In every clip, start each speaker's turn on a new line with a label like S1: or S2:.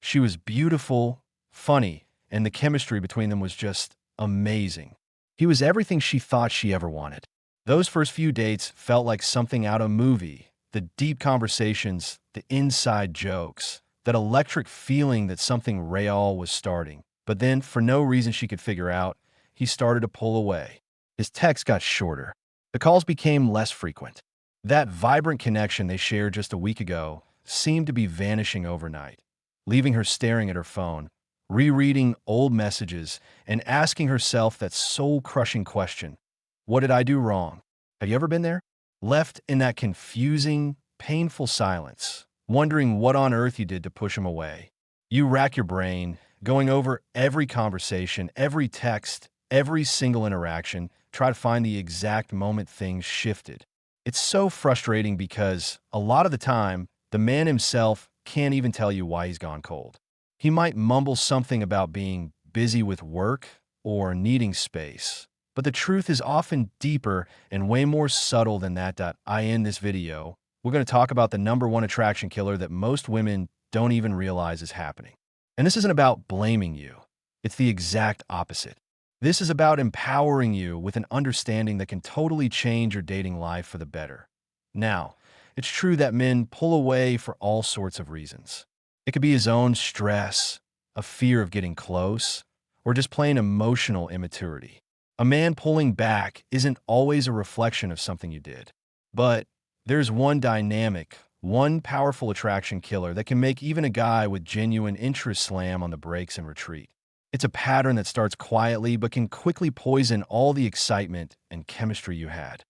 S1: She was beautiful, funny, and the chemistry between them was just amazing. He was everything she thought she ever wanted. Those first few dates felt like something out of a movie. The deep conversations, the inside jokes, that electric feeling that something real was starting. But then, for no reason she could figure out, he started to pull away. His texts got shorter. The calls became less frequent. That vibrant connection they shared just a week ago seemed to be vanishing overnight, leaving her staring at her phone, rereading old messages, and asking herself that soul-crushing question, what did I do wrong? Have you ever been there? Left in that confusing, painful silence, wondering what on earth you did to push him away. You rack your brain, going over every conversation, every text, every single interaction, try to find the exact moment things shifted. It's so frustrating because, a lot of the time, the man himself can't even tell you why he's gone cold. He might mumble something about being busy with work or needing space, but the truth is often deeper and way more subtle than that. In this video, we're going to talk about the #1 attraction killer that most women don't even realize is happening. And this isn't about blaming you. It's the exact opposite. This is about empowering you with an understanding that can totally change your dating life for the better. Now, it's true that men pull away for all sorts of reasons. It could be his own stress, a fear of getting close, or just plain emotional immaturity. A man pulling back isn't always a reflection of something you did. But there's one dynamic, one powerful attraction killer that can make even a guy with genuine interest slam on the brakes and retreat. It's a pattern that starts quietly but can quickly poison all the excitement and chemistry you had.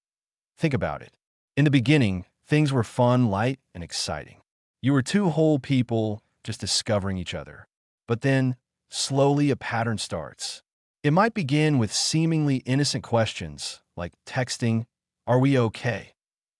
S1: Think about it. In the beginning, things were fun, light, and exciting. You were two whole people just discovering each other. But then, slowly a pattern starts. It might begin with seemingly innocent questions like texting, "Are we okay?"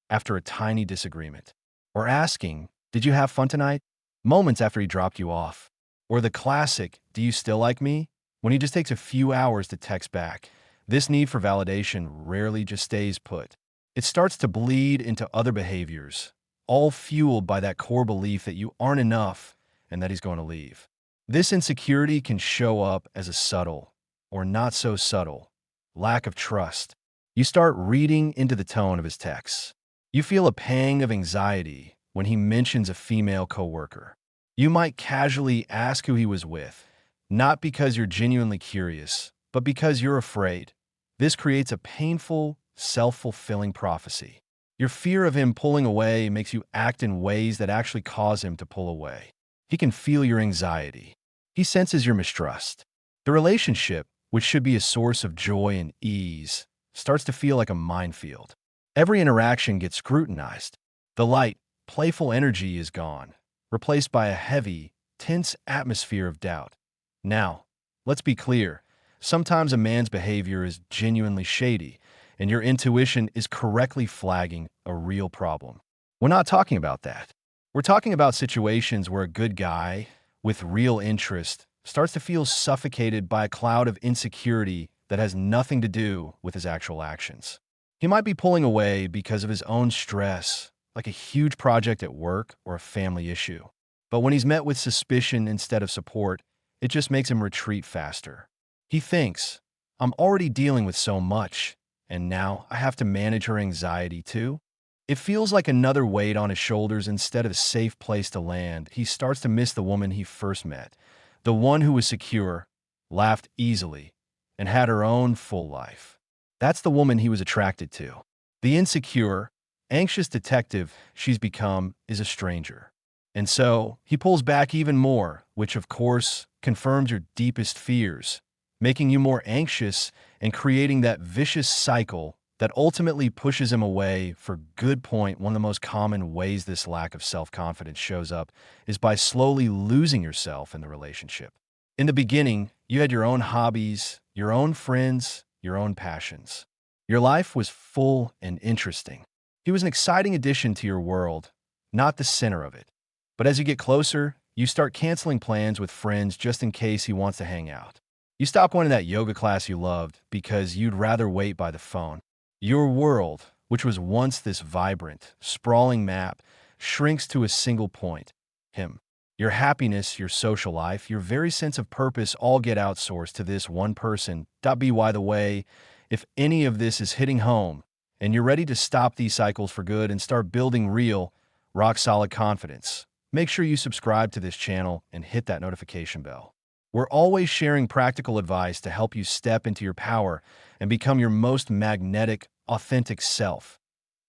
S1: after a tiny disagreement, or asking, "Did you have fun tonight?" moments after he dropped you off. Or the classic, "Do you still like me?" when he just takes a few hours to text back. This need for validation rarely just stays put. It starts to bleed into other behaviors, all fueled by that core belief that you aren't enough and that he's going to leave. This insecurity can show up as a subtle, or not so subtle, lack of trust. You start reading into the tone of his texts. You feel a pang of anxiety when he mentions a female coworker. You might casually ask who he was with, not because you're genuinely curious, but because you're afraid. This creates a painful, self-fulfilling prophecy. Your fear of him pulling away makes you act in ways that actually cause him to pull away. He can feel your anxiety. He senses your mistrust. The relationship, which should be a source of joy and ease, starts to feel like a minefield. Every interaction gets scrutinized. The light, playful energy is gone, replaced by a heavy, tense atmosphere of doubt. Now, let's be clear. Sometimes a man's behavior is genuinely shady, and your intuition is correctly flagging a real problem. We're not talking about that. We're talking about situations where a good guy with real interest starts to feel suffocated by a cloud of insecurity that has nothing to do with his actual actions. He might be pulling away because of his own stress, like a huge project at work or a family issue. But when he's met with suspicion instead of support, it just makes him retreat faster. He thinks, "I'm already dealing with so much, and now I have to manage her anxiety too." It feels like another weight on his shoulders instead of a safe place to land. He starts to miss the woman he first met, the one who was secure, laughed easily, and had her own full life. That's the woman he was attracted to. The insecure, anxious detective she's become is a stranger. And so, he pulls back even more, which of course confirms your deepest fears, making you more anxious and creating that vicious cycle that ultimately pushes him away. For good point, one of the most common ways this lack of self-confidence shows up is by slowly losing yourself in the relationship. In the beginning, you had your own hobbies, your own friends, your own passions. Your life was full and interesting. He was an exciting addition to your world, not the center of it. But as you get closer, you start canceling plans with friends just in case he wants to hang out. You stop going to that yoga class you loved because you'd rather wait by the phone. Your world, which was once this vibrant, sprawling map, shrinks to a single point: him. Your happiness, your social life, your very sense of purpose all get outsourced to this one person. By the way, if any of this is hitting home and you're ready to stop these cycles for good and start building real, rock-solid confidence, make sure you subscribe to this channel and hit that notification bell. We're always sharing practical advice to help you step into your power and become your most magnetic, authentic self.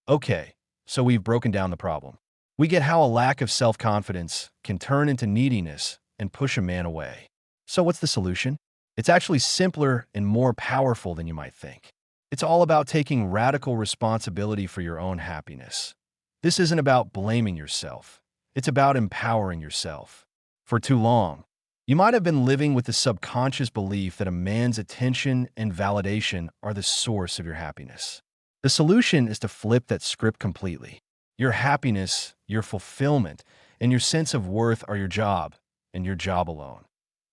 S1: Okay, so we've broken down the problem. We get how a lack of self-confidence can turn into neediness and push a man away. So what's the solution? It's actually simpler and more powerful than you might think. It's all about taking radical responsibility for your own happiness. This isn't about blaming yourself. It's about empowering yourself. For too long, you might have been living with the subconscious belief that a man's attention and validation are the source of your happiness. The solution is to flip that script completely. Your happiness, your fulfillment, and your sense of worth are your job, and your job alone.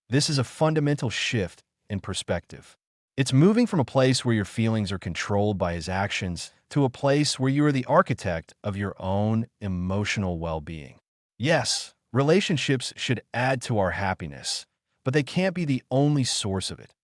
S1: This is a fundamental shift in perspective. It's moving from a place where your feelings are controlled by his actions to a place where you are the architect of your own emotional well-being. Yes, relationships should add to our happiness, but they can't be the only source of it.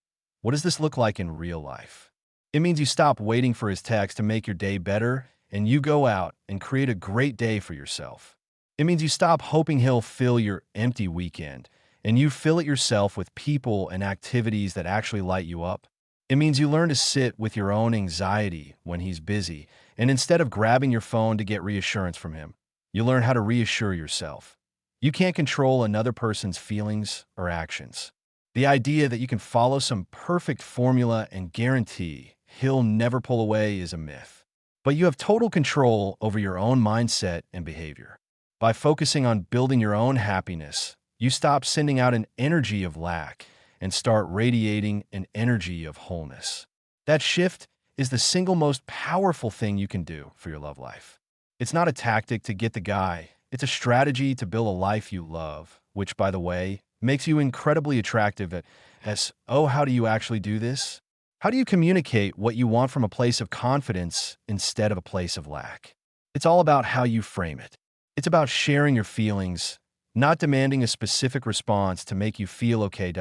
S1: What does this look like in real life? It means you stop waiting for his text to make your day better, and you go out and create a great day for yourself. It means you stop hoping he'll fill your empty weekend, and you fill it yourself with people and activities that actually light you up. It means you learn to sit with your own anxiety when he's busy, and instead of grabbing your phone to get reassurance from him, you learn how to reassure yourself. You can't control another person's feelings or actions. The idea that you can follow some perfect formula and guarantee he'll never pull away is a myth. But you have total control over your own mindset and behavior. By focusing on building your own happiness, you stop sending out an energy of lack and start radiating an energy of wholeness. That shift is the single most powerful thing you can do for your love life. It's not a tactic to get the guy. It's a strategy to build a life you love, which, by the way, makes you incredibly attractive how do you actually do this? How do you communicate what you want from a place of confidence instead of a place of lack? It's all about how you frame it. It's about sharing your feelings, not demanding a specific response to make you feel okay.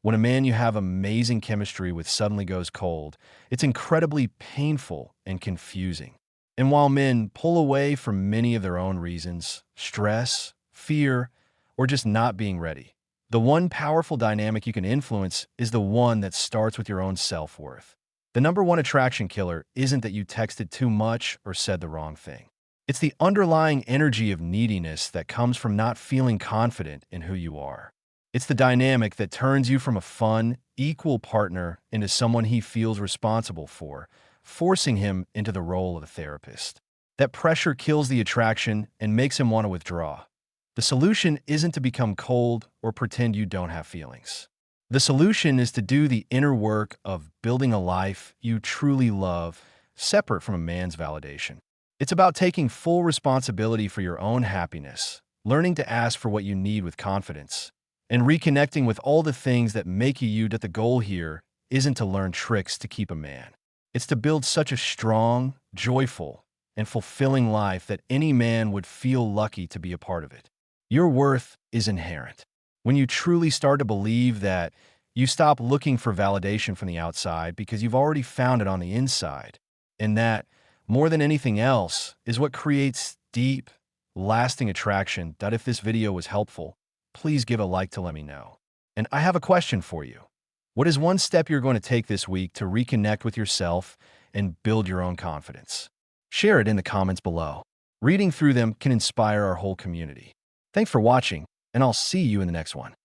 S1: When a man you have amazing chemistry with suddenly goes cold, it's incredibly painful and confusing. And while men pull away for many of their own reasons, stress, fear, or just not being ready, the one powerful dynamic you can influence is the one that starts with your own self-worth. The number one attraction killer isn't that you texted too much or said the wrong thing. It's the underlying energy of neediness that comes from not feeling confident in who you are. It's the dynamic that turns you from a fun, equal partner into someone he feels responsible for, forcing him into the role of a therapist. That pressure kills the attraction and makes him want to withdraw. The solution isn't to become cold or pretend you don't have feelings. The solution is to do the inner work of building a life you truly love, separate from a man's validation. It's about taking full responsibility for your own happiness, learning to ask for what you need with confidence, and reconnecting with all the things that make you you. That the goal here isn't to learn tricks to keep a man. It's to build such a strong, joyful, and fulfilling life that any man would feel lucky to be a part of it. Your worth is inherent. When you truly start to believe that, you stop looking for validation from the outside because you've already found it on the inside. And that, more than anything else, is what creates deep, lasting attraction. If this video was helpful, please give a like to let me know. And I have a question for you. What is one step you're going to take this week to reconnect with yourself and build your own confidence? Share it in the comments below. Reading through them can inspire our whole community. Thanks for watching, and I'll see you in the next one.